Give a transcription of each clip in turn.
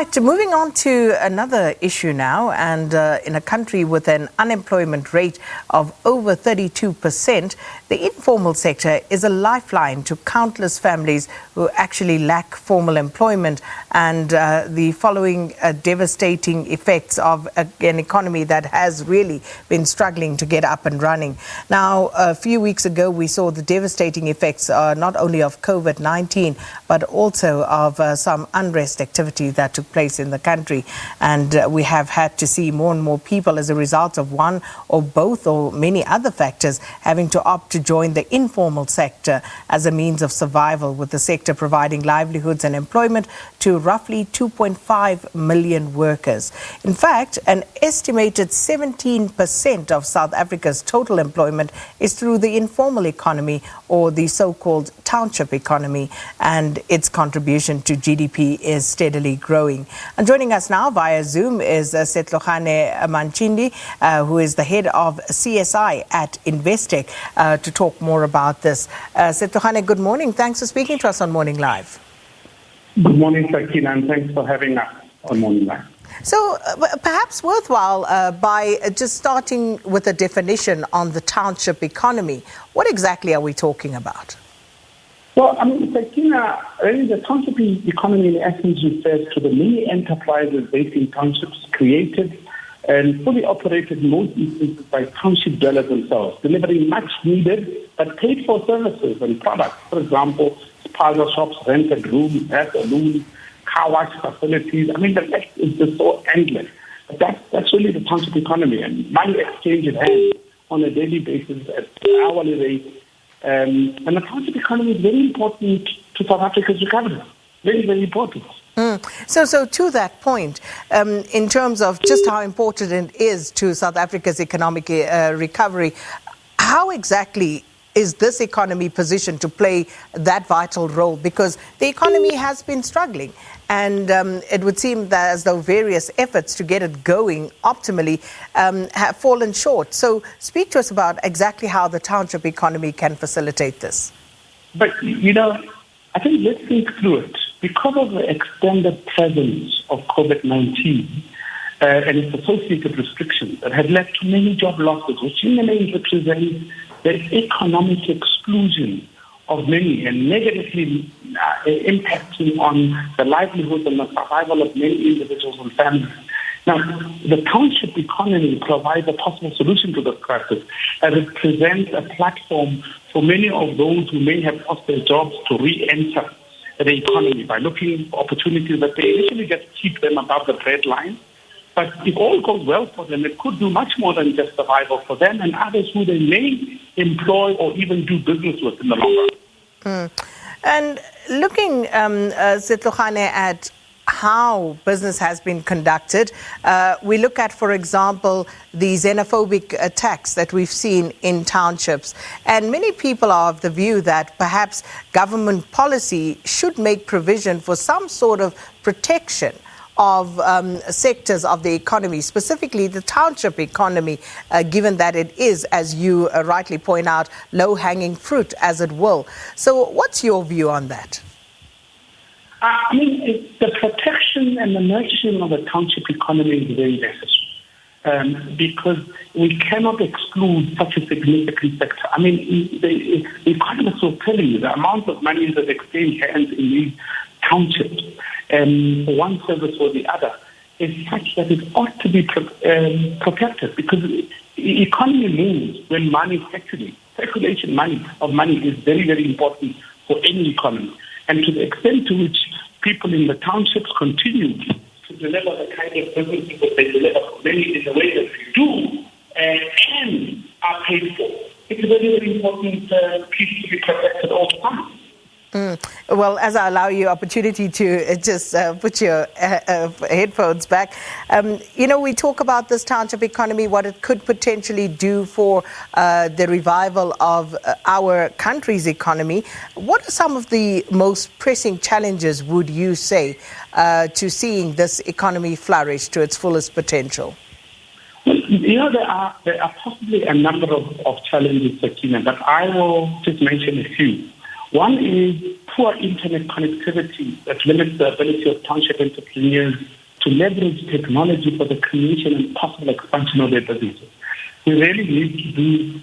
Right, moving on to another issue now, and in a country with an unemployment rate of over 32%, the informal sector is a lifeline to countless families who actually lack formal employment and the following devastating effects of an economy that has really been struggling to get up and running. Now, a few weeks ago, we saw the devastating effects not only of COVID-19, but also of some unrest activity that took place in the country, and we have had to see more and more people as a result of one or both or many other factors having to opt to join the informal sector as a means of survival, with the sector providing livelihoods and employment to roughly 2.5 million workers. In fact, an estimated 17% of South Africa's total employment is through the informal economy, or the so-called Township economy, and its contribution to GDP is steadily growing. And joining us now via Zoom is Setlogane Manchindi, who is the head of CSI at Investec, to talk more about this. Setlogane, good morning. Thanks for speaking to us on Morning Live. Good morning, Sakina, and thanks for having us on Morning Live. So perhaps worthwhile by just starting with a definition on the township economy. What exactly are we talking about? Well, Sakina, really the township economy in essence refers to the many enterprises based in townships created and fully operated in most instances by township dwellers themselves, delivering much needed but paid for services and products. For example, parlor shops, rented rooms, hair salons, car wash facilities. The list is just so endless. But that's really the township economy, and money exchange in hand on a daily basis at hourly rate. And the township economy is very important to South Africa's recovery. Very, very important. So to that point, in terms of just how important it is to South Africa's economic recovery, how exactly is this economy positioned to play that vital role? Because the economy has been struggling, and it would seem that as though various efforts to get it going optimally have fallen short. So speak to us about exactly how the township economy can facilitate this. But, I think let's think through it. Because of the extended presence of COVID-19 and its associated restrictions that have led to many job losses, which in the main represent the economic exclusion of many and negatively impacting on the livelihood and the survival of many individuals and families. Now, the township economy provides a possible solution to this crisis, as it presents a platform for many of those who may have lost their jobs to re-enter the economy by looking for opportunities that they initially just keep them above the breadline. But if all goes well for them, it could do much more than just survival for them and others who they may employ or even do business with in the long run. And looking, Setlogane, at how business has been conducted, we look at, for example, the xenophobic attacks that we've seen in townships. And many people are of the view that perhaps government policy should make provision for some sort of protection of sectors of the economy, specifically the township economy, given that it is, as you rightly point out, low-hanging fruit, as it will. So what's your view on that? The protection and the nurturing of the township economy is very necessary because we cannot exclude such a significant sector. The economists will tell you the amount of money that exchange hands in these townships for one service or the other is such that it ought to be protected, because the economy moves when money circulation of money is very, very important for any economy. And to the extent to which people in the townships continue to deliver the kind of services that they deliver for many in the way that they do and are paid for, it's a very, very important piece to be protected all the time. Well, as I allow you opportunity to just put your headphones back, we talk about this township economy, what it could potentially do for the revival of our country's economy. What are some of the most pressing challenges, would you say, to seeing this economy flourish to its fullest potential? Well, there are possibly a number of challenges, Sakina, but I will just mention a few. One is poor internet connectivity that limits the ability of township entrepreneurs to leverage technology for the creation and possible expansion of their businesses. We really need to do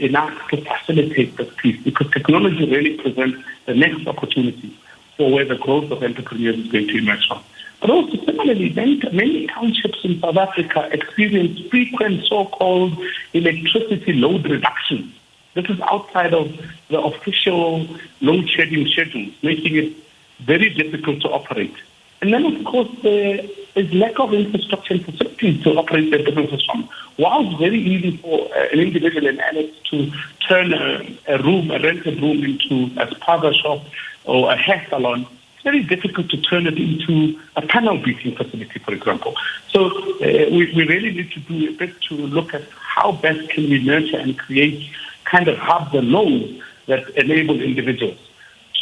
enough to facilitate this piece, because technology really presents the next opportunity for where the growth of entrepreneurs is going to emerge from. But also, similarly, many townships in South Africa experience frequent so-called electricity load reductions. This is outside of the official load shedding schedules, making it very difficult to operate. And then, of course, there is lack of infrastructure and facilities to operate their businesses from. While it's very easy for an individual in Alex to turn a rented room into a spa shop or a hair salon, it's very difficult to turn it into a panel beating facility, for example. So we really need to do a bit to look at how best can we nurture and create kind of hubs and nodes that enable individuals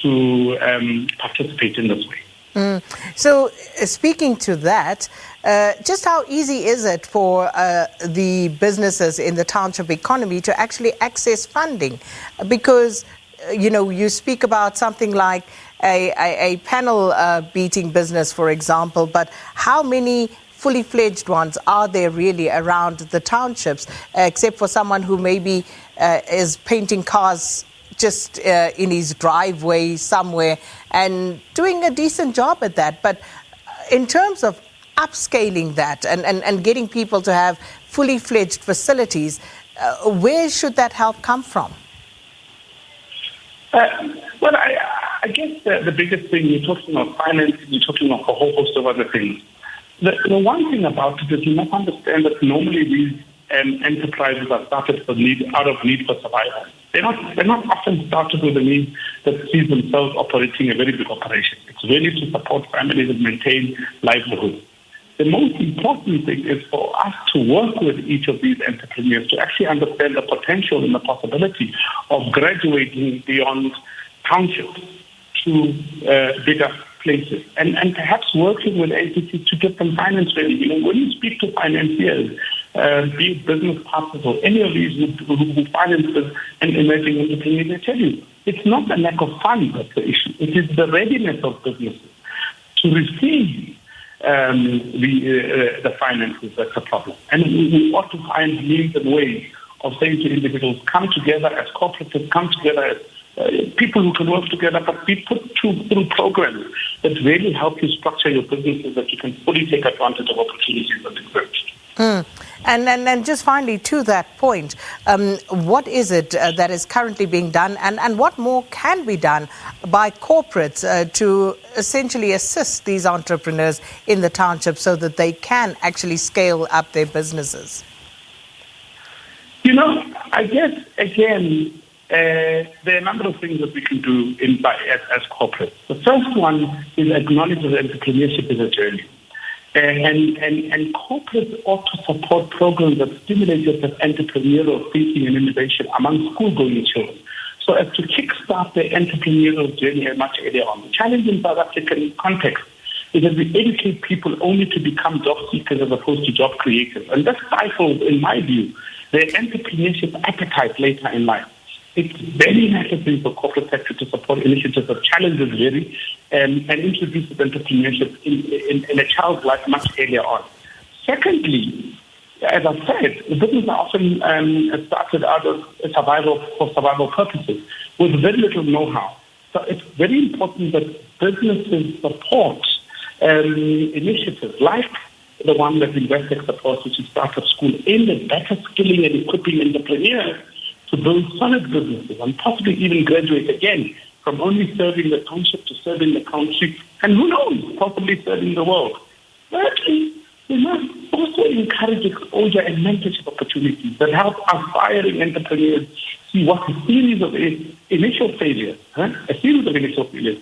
to participate in this way. So speaking to that, just how easy is it for the businesses in the township economy to actually access funding? Because, you speak about something like a panel beating business, for example, but how many fully fledged ones are there really around the townships, except for someone who maybe is painting cars just in his driveway somewhere and doing a decent job at that? But in terms of upscaling that and getting people to have fully fledged facilities, where should that help come from? Well, I guess the biggest thing, you're talking about financing, you're talking about a whole host of other things. The one thing about it is you must understand that normally these enterprises are started out of need for survival. They're not often started with a need that sees themselves operating a very big operation. It's really to support families and maintain livelihoods. The most important thing is for us to work with each of these entrepreneurs to actually understand the potential and the possibility of graduating beyond townships to bigger places, and perhaps working with entities to get them finance ready. When you speak to financiers, be it business partners or any of these who finance and emerging entrepreneurs, they tell you it's not the lack of funds that's the issue. It is the readiness of businesses to receive the finances that's a problem. And we ought to find means and ways of saying to individuals, come together as cooperatives, come together as people who can work together, but be put through programs that really help you structure your businesses that you can fully take advantage of opportunities that exist. And just finally, to that point, what is it that is currently being done, and what more can be done by corporates to essentially assist these entrepreneurs in the township so that they can actually scale up their businesses? I guess, again, there are a number of things that we can do as corporates. The first one is acknowledge that entrepreneurship is a journey. And corporates ought to support programs that stimulate entrepreneurial thinking and innovation among school-going children, so as to kickstart their entrepreneurial journey much earlier on. The challenge in South African context is that we educate people only to become job seekers as opposed to job creators. And that stifles, in my view, their entrepreneurship appetite later in life. It's very necessary for corporate sector to support initiatives that challenges really and introduces entrepreneurship in a child's life much earlier on. Secondly, as I said, the business are often started out of survival purposes with very little know-how. So it's very important that businesses support initiatives like the one that Investec supports, which is Startup School, aimed at better skilling and equipping entrepreneurs to build solid businesses and possibly even graduate again from only serving the township to serving the country, and who knows, possibly serving the world. Thirdly, we must also encourage exposure and mentorship opportunities that help aspiring entrepreneurs see what a series of initial failures,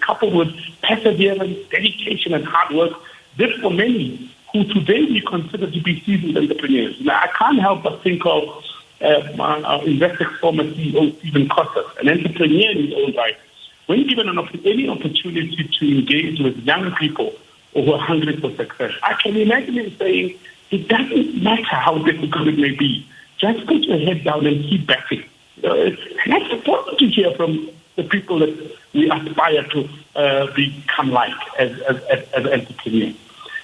coupled with perseverance, dedication, and hard work, did for many who today we consider to be seasoned entrepreneurs. Now, I can't help but think of Investec former CEO Stephen Cotter, an entrepreneur in his own right. When given any opportunity to engage with young people who are hungry for success, I can imagine him saying, it doesn't matter how difficult it may be, just put your head down and keep backing. And that's important to hear from the people that we aspire to become like as entrepreneurs.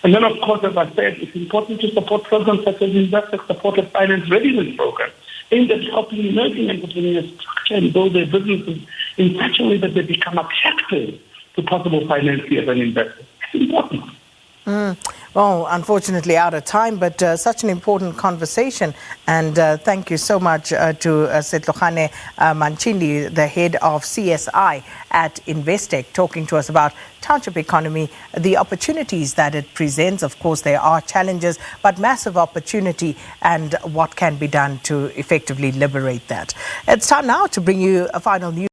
And then, of course, as I said, it's important to support programs such as Investec supported finance readiness program, aimed at helping emerging entrepreneurs structure and build their businesses in such a way that they become attractive to possible financiers and investors. It's important. Well, unfortunately out of time, but such an important conversation. And thank you so much to Setlogane Manchindi, the head of CSI at Investec, talking to us about township economy, the opportunities that it presents. Of course, there are challenges, but massive opportunity, and what can be done to effectively liberate that. It's time now to bring you a final news.